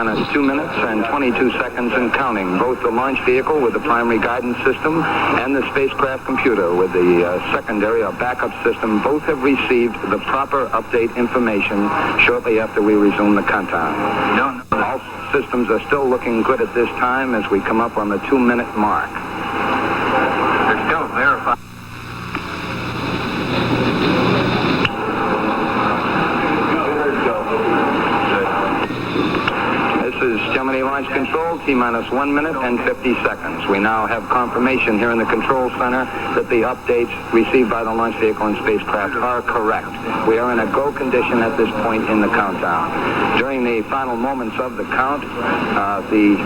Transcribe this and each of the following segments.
T-minus 2 minutes and 22 seconds and counting. Both the launch vehicle with the primary guidance system and the spacecraft computer with the secondary or backup system both have received the proper update information shortly after we resume the countdown. All systems are still looking good at this time as we come up on the 2-minute mark. They're still verified. This is Gemini Launch Control, T-minus 1 minute and 50 seconds. We now have confirmation here in the control center that the updates received by the launch vehicle and spacecraft are correct. We are in a go condition at this point in the countdown. During the final moments of the count, the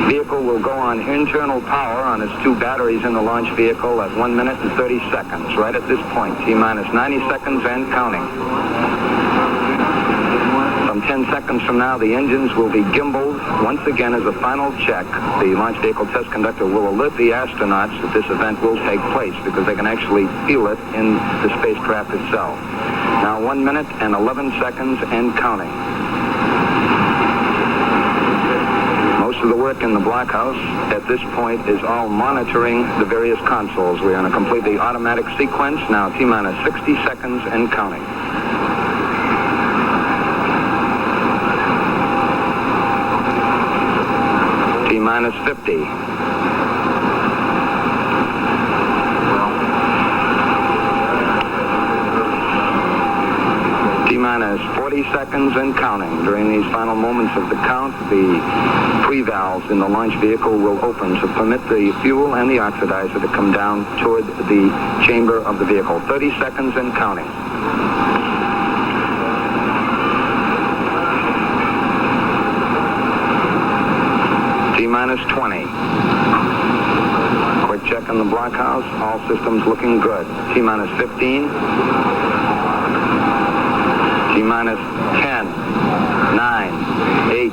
vehicle will go on internal power on its 2 batteries in the launch vehicle at 1 minute and 30 seconds. Right at this point, T-minus 90 seconds and counting. Some 10 seconds from now, the engines will be gimbaled. Once again, as a final check, the launch vehicle test conductor will alert the astronauts that this event will take place because they can actually feel it in the spacecraft itself. Now 1 minute and 11 seconds and counting. Most of the work in the blockhouse at this point is all monitoring the various consoles. We are in a completely automatic sequence. Now T-minus 60 seconds and counting. T-minus 50. T-minus 40 seconds and counting. During these final moments of the count, the pre-valves in the launch vehicle will open to permit the fuel and the oxidizer to come down toward the chamber of the vehicle. 30 seconds and counting. T-minus 20. Quick check on the blockhouse. All systems looking good. T-minus 15. T-minus 10. 9. 8.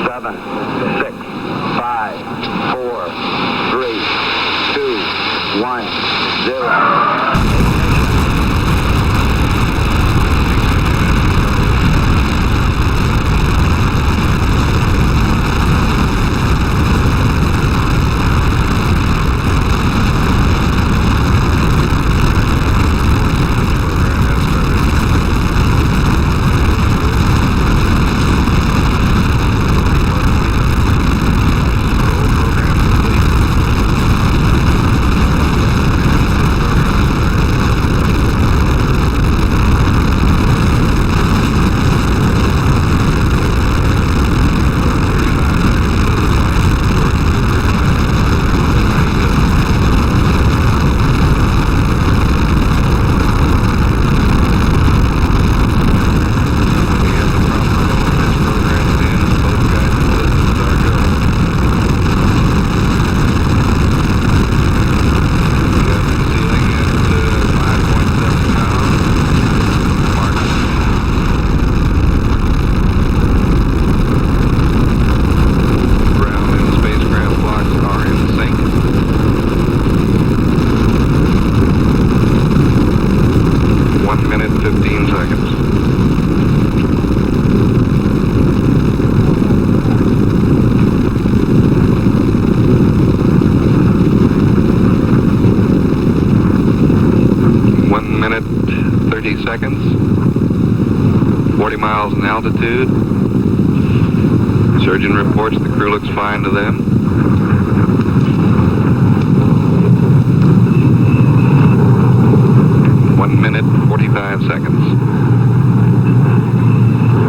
7. 6. 5. 4. 3. 2. 1. 0. Seconds, 40 miles in altitude. Surgeon reports the crew looks fine to them. One minute, 45 seconds.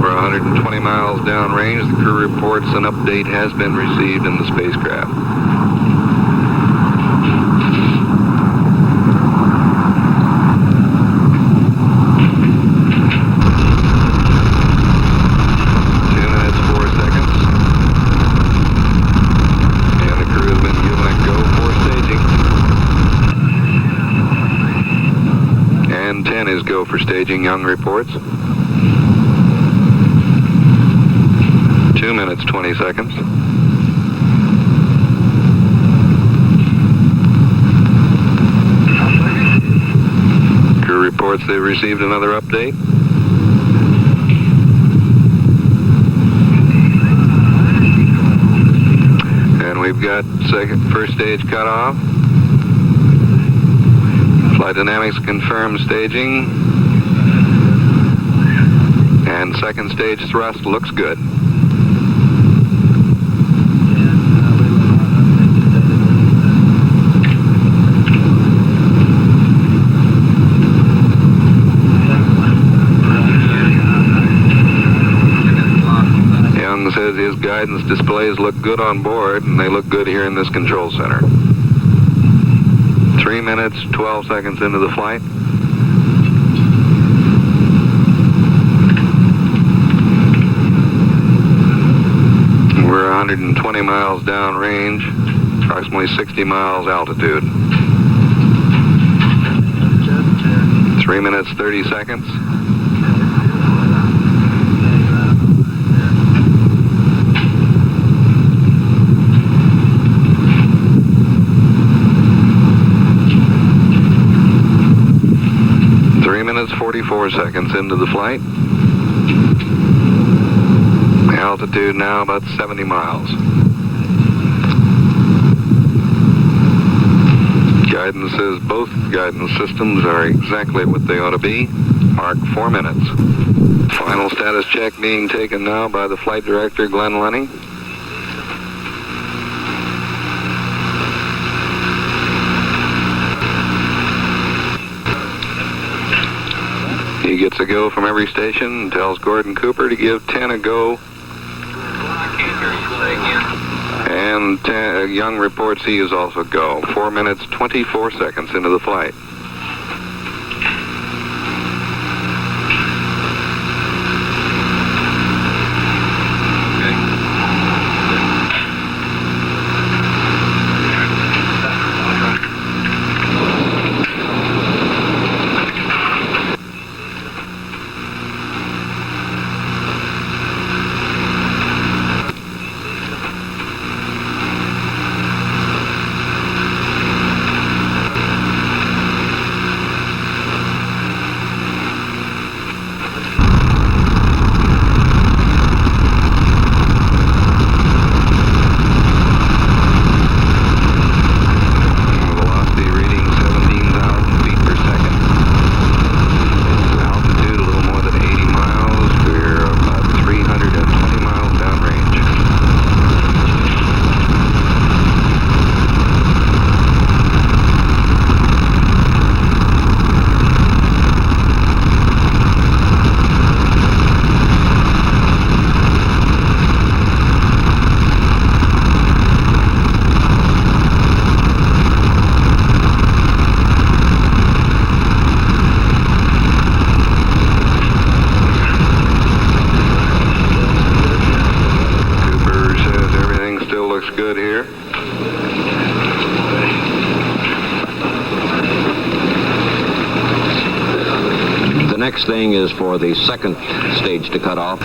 We're 120 miles downrange. The crew reports an update has been received in the spacecraft. Go for staging, Young reports. 2 minutes, 20 seconds. Crew reports they received another update. We've got first stage cut off. Flight Dynamics confirms staging. And second stage thrust looks good. Young says his guidance displays look good on board, and they look good here in this control center. 3 minutes, 12 seconds into the flight. We're 120 miles downrange, approximately 60 miles altitude. 3 minutes, 30 seconds. Minutes 44 seconds into the flight. Altitude now about 70 miles. Guidance says both guidance systems are exactly what they ought to be. Mark 4 minutes. Final status check being taken now by the flight director, Glenn Lenny. He gets a go from every station and tells Gordon Cooper to give 10 a go. And Young reports he is also go. 4 minutes, 24 seconds into the flight. Next thing is for the second stage to cut off.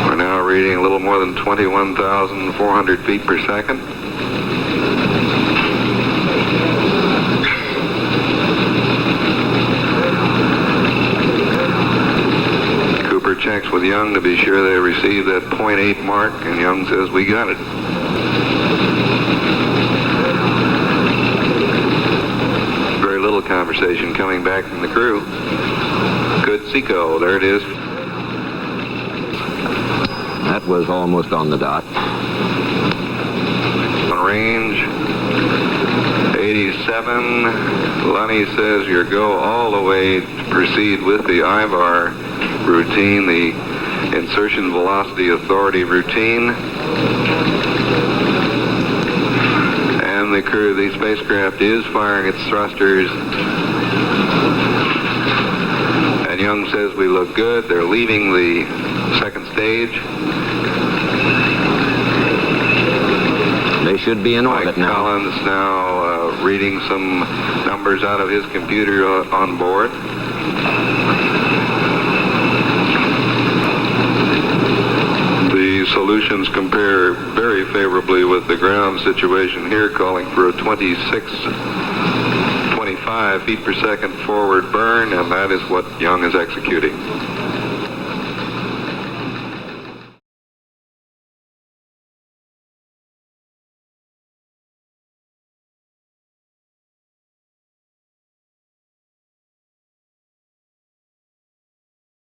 We're now reading a little more than 21,400 feet per second. Cooper checks with Young to be sure they receive that 0.8 mark, and Young says, "We got it." Little conversation coming back from the crew. Good Seco, there it is. That was almost on the dot. On range, 87. Lenny says your go all the way to proceed with the IVAR routine, the Insertion Velocity Authority routine. The crew of the spacecraft is firing its thrusters, and Young says we look good. They're leaving the second stage. They should be in orbit now. Collins now reading some numbers out of his computer on board. The solutions compare very favorably with the ground situation here, calling for a 26-25 feet per second forward burn, and that is what Young is executing.